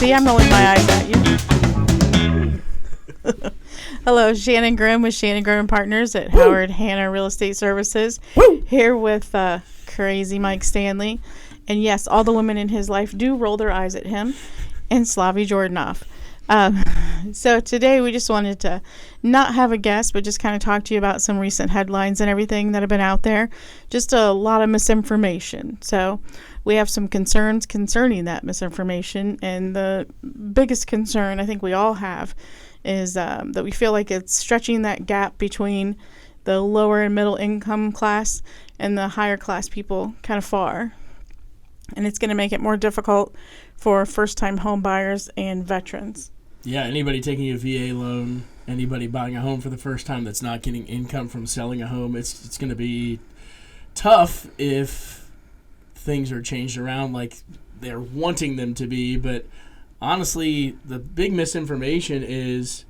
See, I'm rolling my eyes at you. Hello, Shannon Grimm with Shannon Grimm Partners at Howard Hanna Real Estate Services. Woo! Here with crazy Mike Stanley. And yes, all the women in his life do roll their eyes at him and Slavy Jordanov. So today we just wanted to not have a guest, but just kind of talk to you about some recent headlines and everything that have been out there. Just a lot of misinformation. So we have some concerns concerning that misinformation. And the biggest concern I think we all have is that we feel like it's stretching that gap between the lower and middle income class and the higher class people kind of far. And it's going to make it more difficult for first-time home buyers and veterans. Yeah, anybody taking a VA loan, anybody buying a home for the first time that's not getting income from selling a home, it's going to be tough if things are changed around like they're wanting them to be. But honestly, the big misinformation is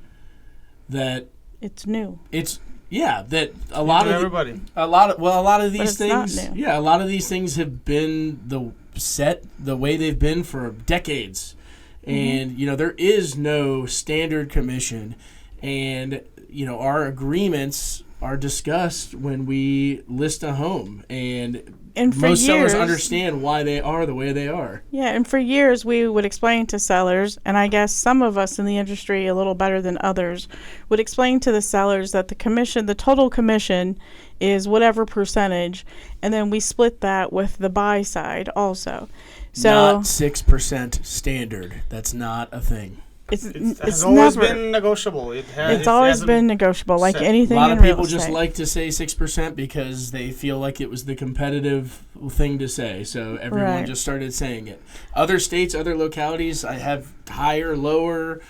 that it's new. That a lot of these things. Yeah, a lot of these things have been the way they've been for decades. And, there is no standard commission. And, our agreements are discussed when we list a home. And most sellers understand why they are the way they are. Yeah, and for years we would explain to sellers, and I guess some of us in the industry a little better than others, would explain to the sellers that the total commission is whatever percentage, and then we split that with the buy side also. So not 6% standard. That's not a thing. It's always been negotiable. It's always been negotiable, like anything in real estate. A lot of people just like to say 6% because they feel like it was the competitive thing to say. So everyone just started saying it. Other states, other localities, I have higher, lower,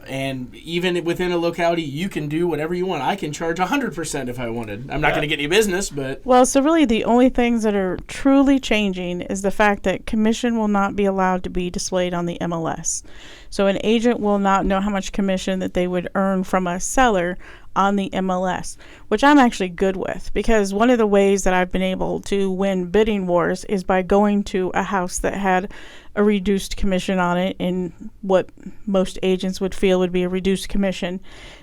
and even within a locality, you can do whatever you want. I can charge 100% if I wanted. I'm not going to get any business, but... Well, so really the only things that are truly changing is the fact that commission will not be allowed to be displayed on the MLS. So an agent will not know how much commission that they would earn from a seller on the MLS, which I'm actually good with, because one of the ways that I've been able to win bidding wars is by going to a house that had a reduced commission on it, in what most agents would feel would be a reduced commission,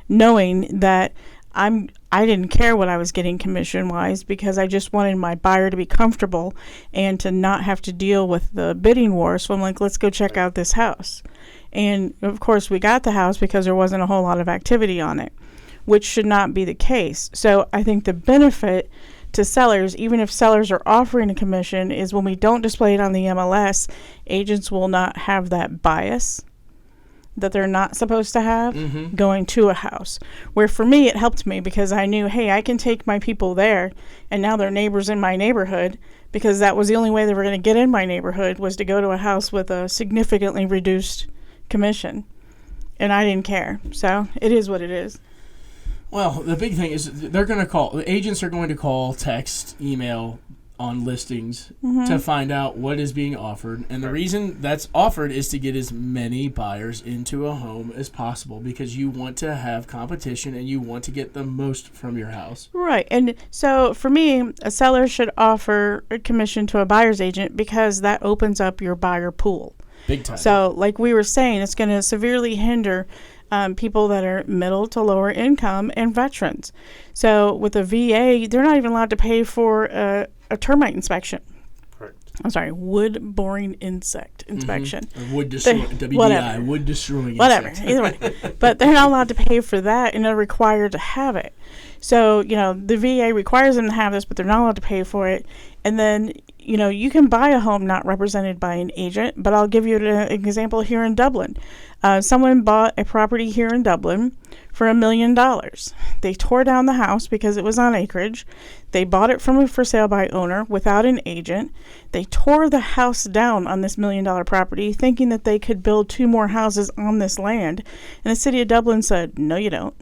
knowing that I didn't care what I was getting commission-wise, because I just wanted my buyer to be comfortable and to not have to deal with the bidding war. So I'm like, let's go check out this house. And, of course, we got the house because there wasn't a whole lot of activity on it, which should not be the case. So I think the benefit to sellers, even if sellers are offering a commission, is when we don't display it on the MLS, agents will not have that bias that they're not supposed to have going to a house. Where for me, it helped me because I knew, hey, I can take my people there, and now they're neighbors in my neighborhood, because that was the only way they were going to get in my neighborhood, was to go to a house with a significantly reduced commission. And I didn't care. So it is what it is. Well, the big thing is they're going to call. The agents are going to call, text, email on listings to find out what is being offered. And the reason that's offered is to get as many buyers into a home as possible, because you want to have competition and you want to get the most from your house. Right. And so for me, a seller should offer a commission to a buyer's agent because that opens up your buyer pool. Big time. So like we were saying, it's going to severely hinder people that are middle to lower income and veterans. So with a VA, they're not even allowed to pay for a termite inspection. Correct. I'm sorry, wood boring insect inspection. Or wood destroying, WDI, wood destroying whatever, insect. either way. But they're not allowed to pay for that, and they're required to have it. So, the VA requires them to have this, but they're not allowed to pay for it. And then, you can buy a home not represented by an agent, but I'll give you an example here in Dublin. Someone bought a property here in Dublin for $1 million. They tore down the house because it was on acreage. They bought it from a for sale by owner without an agent. They tore the house down on this $1 million property, thinking that they could build 2 more houses on this land. And the city of Dublin said, no, you don't.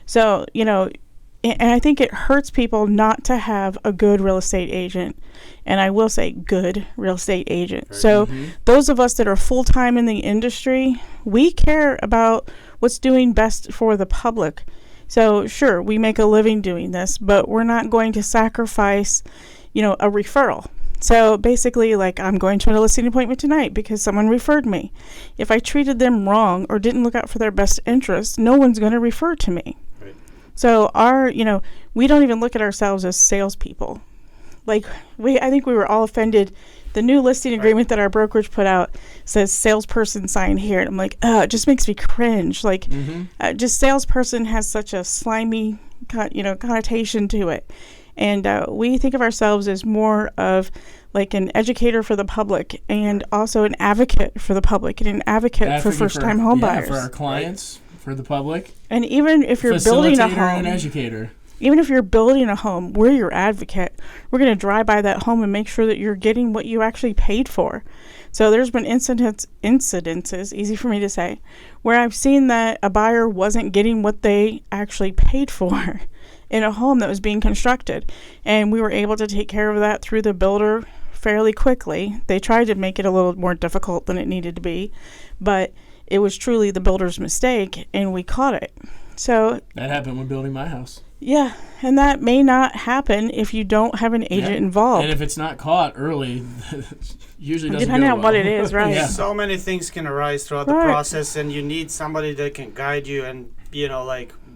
So, and I think it hurts people not to have a good real estate agent. And I will say good real estate agent. So those of us that are full-time in the industry, we care about what's doing best for the public. So sure, we make a living doing this, but we're not going to sacrifice, a referral. So basically, like, I'm going to a listing appointment tonight because someone referred me. If I treated them wrong or didn't look out for their best interests, no one's going to refer to me. Right. So we don't even look at ourselves as salespeople. Like, I think we were all offended. The new listing agreement that our brokerage put out says salesperson sign here. And I'm like, it just makes me cringe. Like, just salesperson has such a slimy, connotation to it. And we think of ourselves as more of like an educator for the public and also an advocate for the public and an advocate for first-time home buyers. For our clients, for the public. And even if you're building a home. And an educator. Even if you're building a home, we're your advocate. We're going to drive by that home and make sure that you're getting what you actually paid for. So there's been incidences, easy for me to say, where I've seen that a buyer wasn't getting what they actually paid for in a home that was being constructed. And we were able to take care of that through the builder fairly quickly. They tried to make it a little more difficult than it needed to be, but it was truly the builder's mistake, and we caught it. So that happened when building my house. Yeah, and that may not happen if you don't have an agent involved. And if it's not caught early, usually doesn't depending go on well. what it is, right? Yeah. So many things can arise throughout the process, and you need somebody that can guide you and,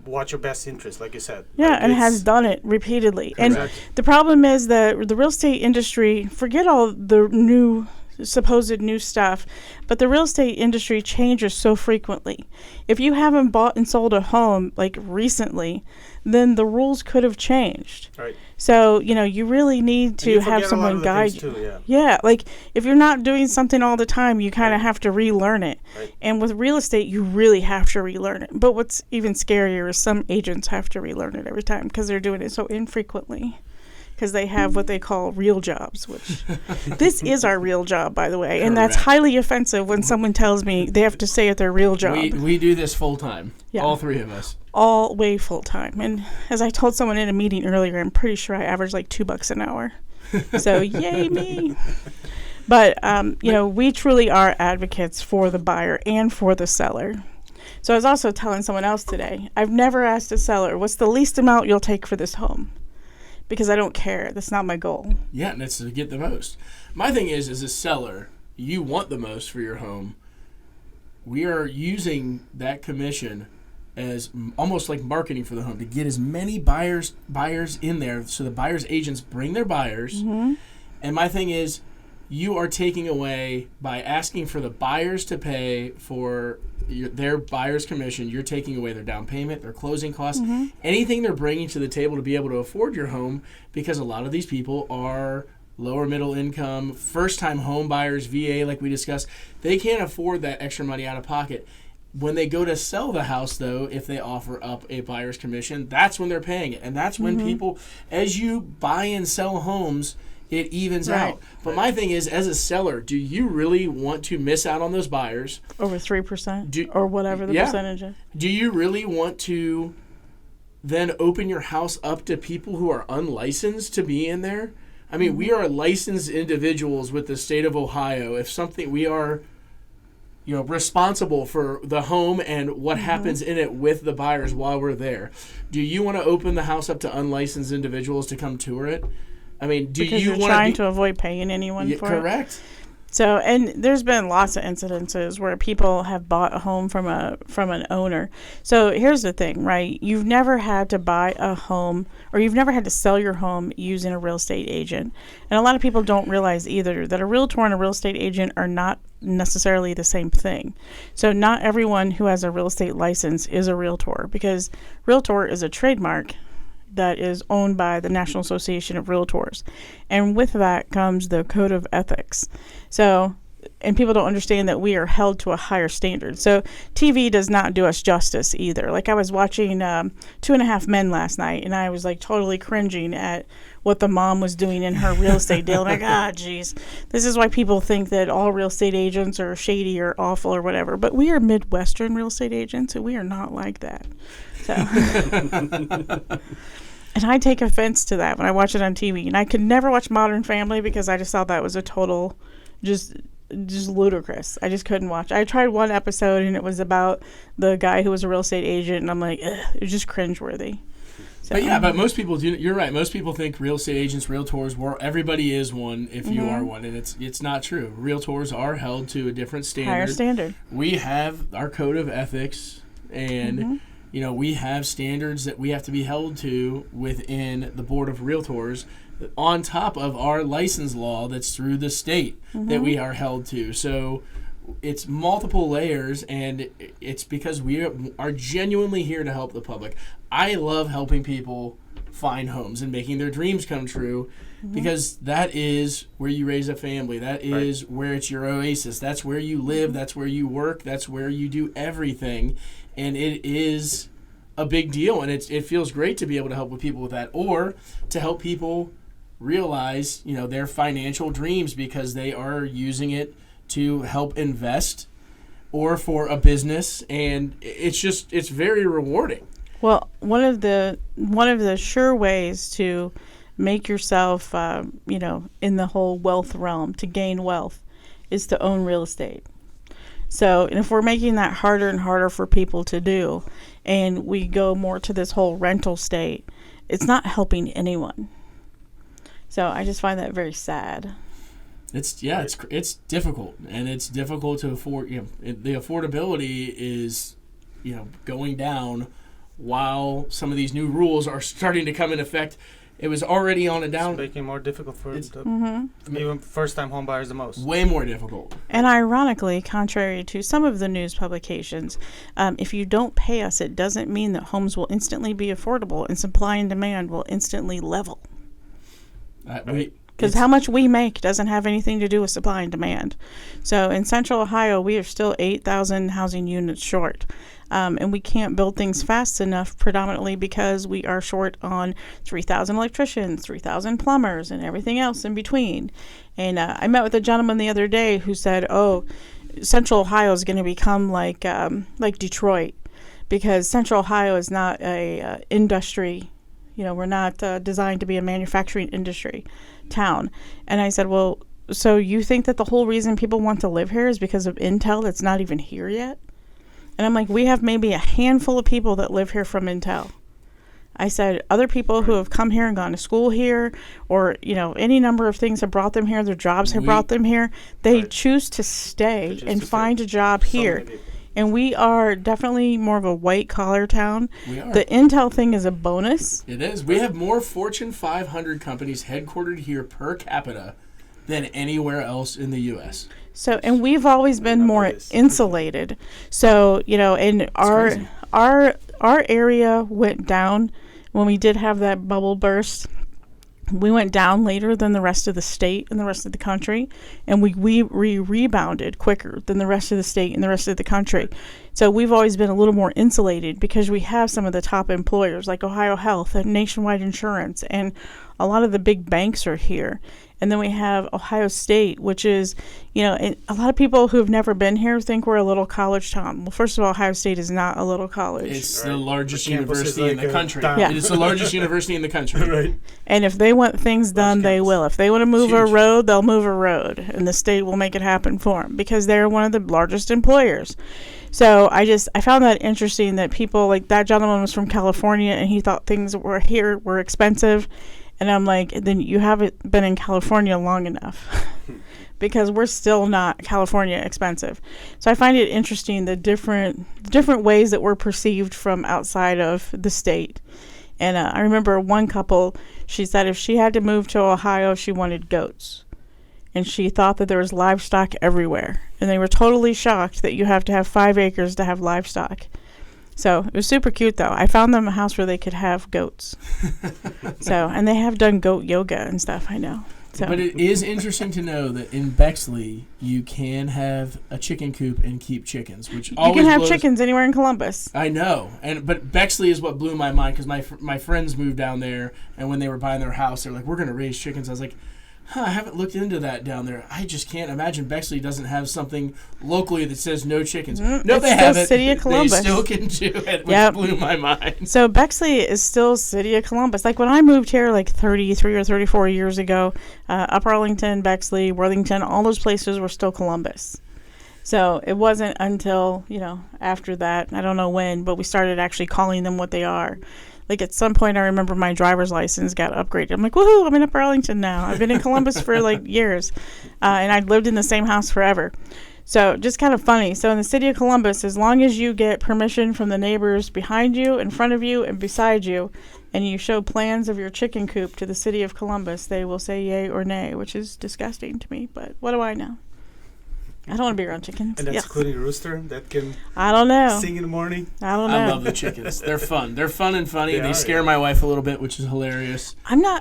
watch your best interest, like you said. Yeah, and has done it repeatedly. Correct. And the problem is that the real estate industry, forget all the supposed new stuff, but the real estate industry changes so frequently. If you haven't bought and sold a home like recently, then the rules could have changed. Right. So, you really need to have someone guide you. Too, yeah, like if you're not doing something all the time, you kind of have to relearn it. Right. And with real estate, you really have to relearn it. But what's even scarier is some agents have to relearn it every time because they're doing it so infrequently. Because they have what they call real jobs, which this is our real job, by the way. Correct. And that's highly offensive when someone tells me they have to say at their real job. We do this full time, all three of us. All way full time. And as I told someone in a meeting earlier, I'm pretty sure I average like $2 an hour. So yay me. But, we truly are advocates for the buyer and for the seller. So I was also telling someone else today, I've never asked a seller, what's the least amount you'll take for this home? Because I don't care. That's not my goal. Yeah, and it's to get the most. My thing is, as a seller, you want the most for your home. We are using that commission as almost like marketing for the home to get as many buyers in there so the buyers' agents bring their buyers. Mm-hmm. And my thing is, you are taking away, by asking for the buyers to pay for their buyer's commission, you're taking away their down payment, their closing costs, anything they're bringing to the table to be able to afford your home, because a lot of these people are lower middle income, first-time home buyers, VA, like we discussed. They can't afford that extra money out of pocket. When they go to sell the house, though, if they offer up a buyer's commission, that's when they're paying it. And that's when people, as you buy and sell homes, it evens out. But my thing is, as a seller, do you really want to miss out on those buyers? Over 3% or whatever the percentage is. Do you really want to then open your house up to people who are unlicensed to be in there? I mean, we are licensed individuals with the state of Ohio. If something, we are responsible for the home and what happens in it with the buyers while we're there. Do you want to open the house up to unlicensed individuals to come tour it? I mean, because you're trying to avoid paying anyone for it? Correct. So, and there's been lots of incidences where people have bought a home from an owner. So here's the thing, right? You've never had to buy a home, or you've never had to sell your home using a real estate agent. And a lot of people don't realize either that a realtor and a real estate agent are not necessarily the same thing. So not everyone who has a real estate license is a realtor, because realtor is a trademark that is owned by the National Association of Realtors. And with that comes the Code of Ethics. So, and people don't understand that we are held to a higher standard. So TV does not do us justice either. Like I was watching 2.5 Men last night, and I was like totally cringing at what the mom was doing in her real estate deal. And like, geez, this is why people think that all real estate agents are shady or awful or whatever. But we are Midwestern real estate agents, and we are not like that. So, and I take offense to that when I watch it on TV. And I could never watch Modern Family because I just thought that was a total, just just ludicrous. I just couldn't watch. I tried one episode, and it was about the guy who was a real estate agent, and I'm like, ugh, it was just cringeworthy. So, but most people do. You're right. Most people think real estate agents, realtors, everybody is one if you are one, and it's not true. Realtors are held to a different standard. Higher standard. We have our code of ethics, and we have standards that we have to be held to within the board of realtors, on top of our license law that's through the state that we are held to. So it's multiple layers, and it's because we are genuinely here to help the public. I love helping people find homes and making their dreams come true, because that is where you raise a family. That is where it's your oasis. That's where you live. That's where you work. That's where you do everything. And it is a big deal, and it feels great to be able to help with people with that, or to help people realize, their financial dreams, because they are using it to help invest or for a business, and it's very rewarding. Well, one of the sure ways to make yourself, in the whole wealth realm, to gain wealth, is to own real estate. So, and if we're making that harder and harder for people to do, and we go more to this whole rental state, it's not helping anyone. So I just find that very sad. It's difficult, and it's difficult to afford. The affordability is, going down, while some of these new rules are starting to come in effect. It was already on a down. It's making it more difficult for even first-time home buyers the most. Way more difficult. And ironically, contrary to some of the news publications, if you don't pay us, it doesn't mean that homes will instantly be affordable and supply and demand will instantly level. Because how much we make doesn't have anything to do with supply and demand. So in Central Ohio, we are still 8,000 housing units short. And we can't build things fast enough, predominantly because we are short on 3,000 electricians, 3,000 plumbers, and everything else in between. And I met with a gentleman the other day who said, Central Ohio is going to become like Detroit, because Central Ohio is not a industry. We're not designed to be a manufacturing industry town. And I said, well, so you think that the whole reason people want to live here is because of Intel that's not even here yet? And I'm like, we have maybe a handful of people that live here from Intel. I said, other people who have come here and gone to school here, or, any number of things have brought them here, their jobs have brought them here, they choose to stay and find a job here. And we are definitely more of a white-collar town. We are. The Intel thing is a bonus. It is. We have more Fortune 500 companies headquartered here per capita than anywhere else in the U.S. So, and we've always been more insulated. So, and our area went down when we did have that bubble burst. We went down later than the rest of the state and the rest of the country, and we rebounded quicker than the rest of the state and the rest of the country. So we've always been a little more insulated because we have some of the top employers like Ohio Health and Nationwide Insurance, and a lot of the big banks are here. And then we have Ohio State, which is, and a lot of people who have never been here think we're a little college town. Well, first of all, Ohio State is not a little college. It's the largest university in the country. It is the largest university in the country. Right. And if they want things done, they will. If they want to move a road, they'll move a road. And the state will make it happen for them because they're one of the largest employers. So I found that interesting that people, like that gentleman was from California and he thought things were expensive. And I'm like, then you haven't been in California long enough because we're still not California expensive. So I find it interesting the different ways that we're perceived from outside of the state. And I remember one couple, she said if she had to move to Ohio, she wanted goats. And she thought that there was livestock everywhere. And they were totally shocked that you have to have 5 acres to have livestock. So it was super cute, though. I found them a house where they could have goats. And they have done goat yoga and stuff, I know. So. But it is interesting to know that in Bexley, you can have a chicken coop and keep chickens, which always you can have chickens anywhere in Columbus. I know, but Bexley is what blew my mind because my friends moved down there, and when they were buying their house, they're like, "We're going to raise chickens." I was like, I haven't looked into that down there. I just can't imagine Bexley doesn't have something locally that says no chickens. No, they haven't. City of Columbus. They still can do it, which blew my mind. So Bexley is still City of Columbus. Like when I moved here like 33 or 34 years ago, Upper Arlington, Bexley, Worthington, all those places were still Columbus. So it wasn't until, after that, I don't know when, but we started actually calling them what they are. Like at some point, I remember my driver's license got upgraded. I'm like, woohoo, I'm in Upper Arlington now. I've been in Columbus for like years. And I'd lived in the same house forever. So just kind of funny. So in the city of Columbus, as long as you get permission from the neighbors behind you, in front of you, and beside you, and you show plans of your chicken coop to the city of Columbus, they will say yay or nay, which is disgusting to me. But what do I know? I don't want to be around chickens. And that's including a rooster that can I don't know. Sing in the morning? I don't know. I love the chickens. They're fun. They're fun and funny. They scare my wife a little bit, which is hilarious.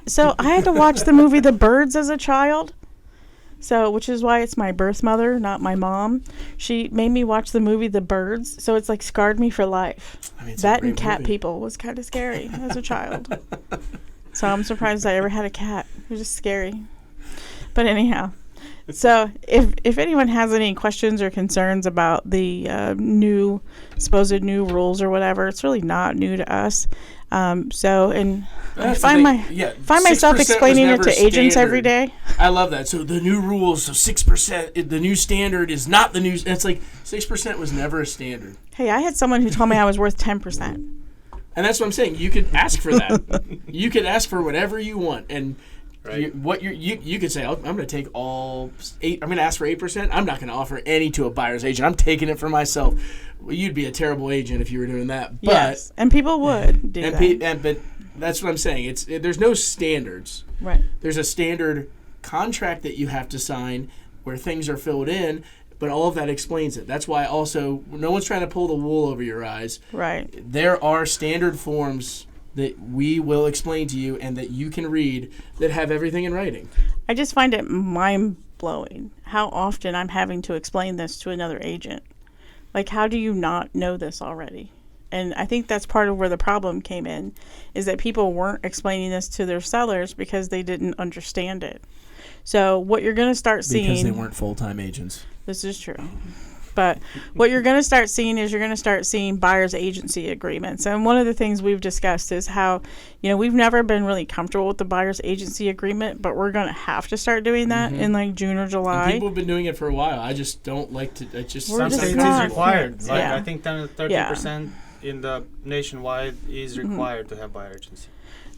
So I had to watch the movie The Birds as a child. So, which is why it's my birth mother, not my mom. She made me watch the movie The Birds. So it's like scarred me for life. I mean, that and cat people was kind of scary as a child. So I'm surprised I ever had a cat. It was just scary. But anyhow. So if anyone has any questions or concerns about the supposed new rules or whatever, it's really not new to us. I find myself explaining it to agents every day. I love that. So the new rules, so 6%, the new standard is not the new. It's like 6% was never a standard. Hey, I had someone who told me I was worth 10%. And that's what I'm saying. You could ask for that. You could ask for whatever you want, and. Right. You could say, I'm going to take all 8. I'm going to ask for 8%. I'm not going to offer any to a buyer's agent. I'm taking it for myself. Well, you'd be a terrible agent if you were doing that. But, yes, and people would do that. But that's what I'm saying. There's no standards. Right. There's a standard contract that you have to sign where things are filled in, but all of that explains it. That's why also no one's trying to pull the wool over your eyes. Right. There are standard forms that we will explain to you and that you can read that have everything in writing. I just find it mind-blowing how often I'm having to explain this to another agent. Like, how do you not know this already? And I think that's part of where the problem came in, is that people weren't explaining this to their sellers because they didn't understand it. So what you're going to start seeing... Because they weren't full-time agents. This is true. But what you're going to start seeing is you're going to start seeing buyer's agency agreements. And one of the things we've discussed is how, we've never been really comfortable with the buyer's agency agreement, but we're going to have to start doing that in like June or July. And people have been doing it for a while. I just don't like to. Some states is required. Like I think 30% in the nationwide is required to have buyer agency.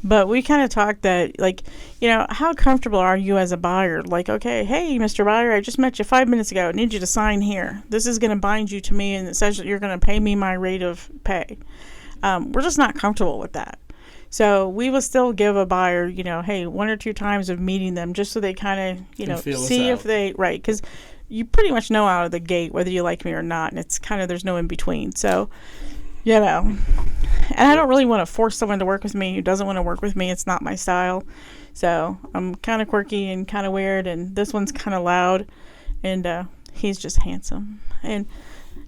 But we kind of talked that, like, how comfortable are you as a buyer? Like, okay, hey, Mr. Buyer, I just met you 5 minutes ago. I need you to sign here. This is going to bind you to me, and it says that you're going to pay me my rate of pay. We're just not comfortable with that. So we will still give a buyer, hey, 1 or 2 times of meeting them just so they kind of, see if they, right, because you pretty much know out of the gate whether you like me or not, and it's kind of, there's no in between. So, and I don't really want to force someone to work with me who doesn't want to work with me. It's not my style. So I'm kind of quirky and kind of weird, and this one's kind of loud, and he's just handsome and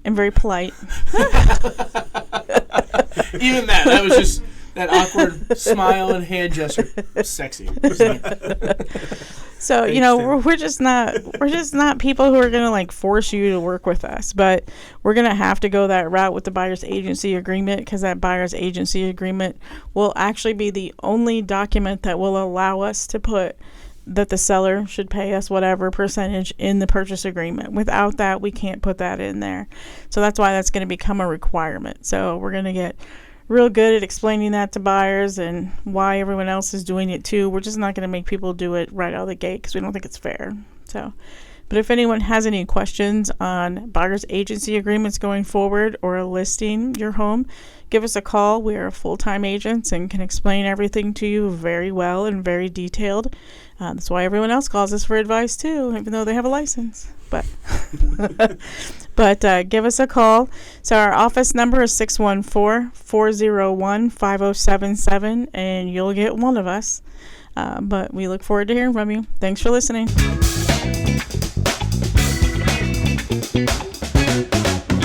very polite. Even that was just that awkward smile and hand gesture. Sexy. So, we're just not people who are going to like force you to work with us, but we're going to have to go that route with the buyer's agency agreement, because that buyer's agency agreement will actually be the only document that will allow us to put that the seller should pay us whatever percentage in the purchase agreement. Without that, we can't put that in there. So that's why that's going to become a requirement. So we're going to get real good at explaining that to buyers and why everyone else is doing it too. We're just not going to make people do it right out of the gate because we don't think it's fair. So, but if anyone has any questions on buyer's agency agreements going forward or listing your home, give us a call. We are full-time agents and can explain everything to you very well and very detailed. That's why everyone else calls us for advice too, even though they have a license. But give us a call. So our office number is 614-401-5077, and you'll get one of us. But we look forward to hearing from you. Thanks for listening.